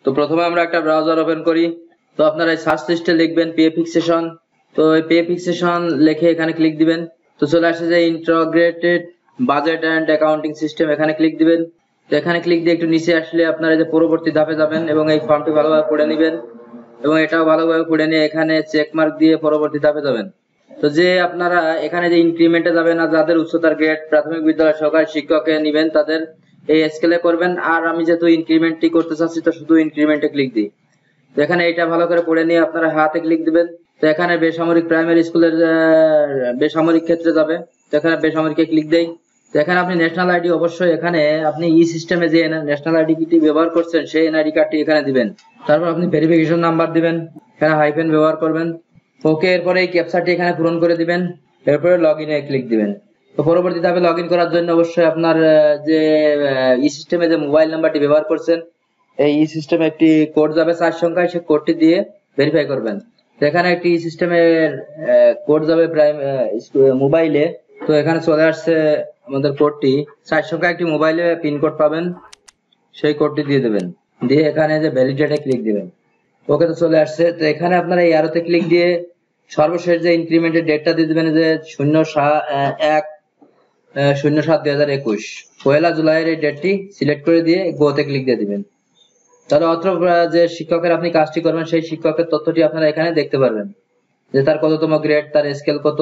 তো প্রথমে আমরা একটা ব্রাউজার ওপেন করি। তো আপনারা এই সার্চ লিস্টে লিখবেন ফিক্সেশন। তো এই ফিক্সেশন লিখে এখানে ক্লিক দিবেন। তো চলে আসে যে integrated budget and accounting system, এখানে ক্লিক দিবেন। তো এখানে ক্লিক দিয়ে একটু নিচে আসলে আপনারা যে পরবর্তী ধাপে যাবেন এবং এই ফর্মটি ভালোভাবে পড়ে নেবেন এবং এটাও ভালোভাবে পড়ে নিয়ে এখানে চেক মার্ক দিয়ে পরবর্তী ধাপে যাবেন। তো যে আপনারা এখানে যে ইনক্রিমেন্টে যাবেন আর যাদের উচ্চতর গ্রেড প্রাথমিক বিদ্যালয় সহকারী শিক্ষকে নেবেন তাদের এই স্কেলে করবেন। আর আমি যেহেতু ইনক্রিমেন্টটি করতে চাচ্ছি তো শুধু ইনক্রিমেন্টে ক্লিক দিই। তো এখানে এটা ভালো করে পড়ে নিয়ে আপনারা হাতে ক্লিক দিবেন। তো এখানে বেসামরিক প্রাইমারি স্কুলের বেসামরিক ক্ষেত্রে যাবে। তো এখানে বেসামরিকে ক্লিক দেই। তো এখানে আপনি ন্যাশনাল আইডি অবশ্যই এখানে আপনি ই সিস্টেমে যে ন্যাশনাল আইডি টি ব্যবহার করছেন সেই এনআইডি কার্ডটি এখানে দিবেন। তারপর আপনি ভেরিফিকেশন নাম্বার দিবেন, এখানে হাইফেন ব্যবহার করবেন। ওকে, এরপরে এই ক্যাপচাটি এখানে পূরণ করে দিবেন, এরপরে লগইনে ক্লিক দিবেন। তো পরবর্তী ধাপে লগইন করার জন্য অবশ্যই আপনার যে ই সিস্টেমে যে মোবাইল নাম্বারটি ব্যবহার করছেন এই ই সিস্টেমে একটি কোড যাবে 4 সংখ্যায়, সেই কোডটি দিয়ে ভেরিফাই করবেন। তো এখানে একটি ই সিস্টেমের কোড যাবে প্রাইম মোবাইলে। তো এখানে চলে আসছে আমাদের কোডটি 4 সংখ্যা একটি মোবাইলে পিন কোড পাবেন, সেই কোডটি দিয়ে দেবেন, দিয়ে এখানে যে ভ্যালিডেটে ক্লিক দিবেন। ওকে, তো চলে আসছে। তো এখানে আপনারা এই অ্যারোতে ক্লিক দিয়ে সর্বশেষ যে ইনক্রিমেন্টের ডেটটা দিয়ে দিবেন যে 01/07/2021 পয়লা জুলাইয়ের এই ডেটটি সিলেক্ট করে দিয়ে গোতে ক্লিক দিয়ে দিবেন। তাহলে অত্র যে শিক্ষকের আপনি কাজটি করবেন সেই শিক্ষকের তথ্যটি আপনারা এখানে দেখতে পারবেন যে তার কততম গ্রেড, তার স্কেল কত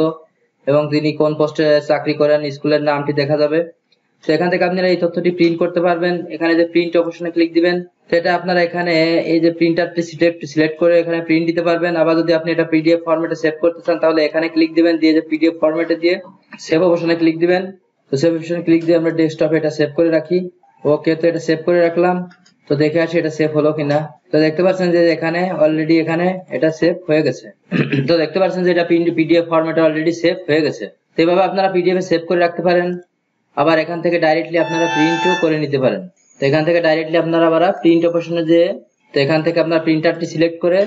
এবং তিনি কোন পোস্টে চাকরি করেন, স্কুলের নামটি দেখা যাবে। তো এখান থেকে আপনারা এই তথ্যটি প্রিন্ট করতে পারবেন। এখানে যে প্রিন্ট অপশনে ক্লিক দিবেন, সেটা আপনারা এখানে এই যে প্রিন্টারটি সিলেক্ট করে এখানে প্রিন্ট দিতে পারবেন। আবার যদি আপনি এটা পিডিএফ ফরম্যাটে সেভ করতে চান তাহলে এখানে ক্লিক দিবেন, দিয়ে যে পিডিএফ ফরম্যাটে দিয়ে সেভ অপশনে ক্লিক দিবেন। তো সেভ অপশনে ক্লিক দিয়ে আমরা ডেস্কটপে এটা সেভ করে রাখি। ওকে, তো এটা সেভ করে রাখলাম। তো দেখে আসি এটা সেভ হলো কিনা। তো দেখতে পাচ্ছেন যে এখানে অলরেডি এখানে এটা সেভ হয়ে গেছে। তো দেখতে পাচ্ছেন যে এটা পিডিএফ ফরম্যাটে অলরেডি সেভ হয়ে গেছে। তো এইভাবে আপনারা পিডিএফ এ সেভ করে রাখতে পারেন। আবার এখান থেকে ডাইরেক্টলি আপনারা প্রিন্টও করে নিতে পারেন। তো এখান থেকে ডাইরেক্টলি আপনারা আবার প্রিন্ট অপশনে যে তো এখান থেকে আপনার প্রিন্টারটি সিলেক্ট করে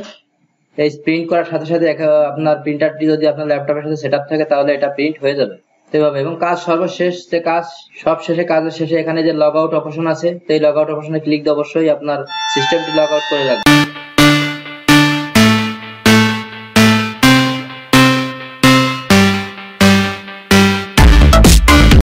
এই প্রিন্ট করার সাথে সাথে আপনার প্রিন্টারটি যদি আপনার ল্যাপটপের সাথে সেটআপ থাকে তাহলে এটা প্রিন্ট হয়ে যাবে। এভাবে এবং কাজ সর্বশেষ যে কাজ সব শেষে কাজের শেষে এখানে যে লগ আউট অপশন আছে, সেই লগ আউট অপশনে ক্লিক দিয়ে অবশ্যই আপনার সিস্টেমটি লগ আউট করে রাখবেন।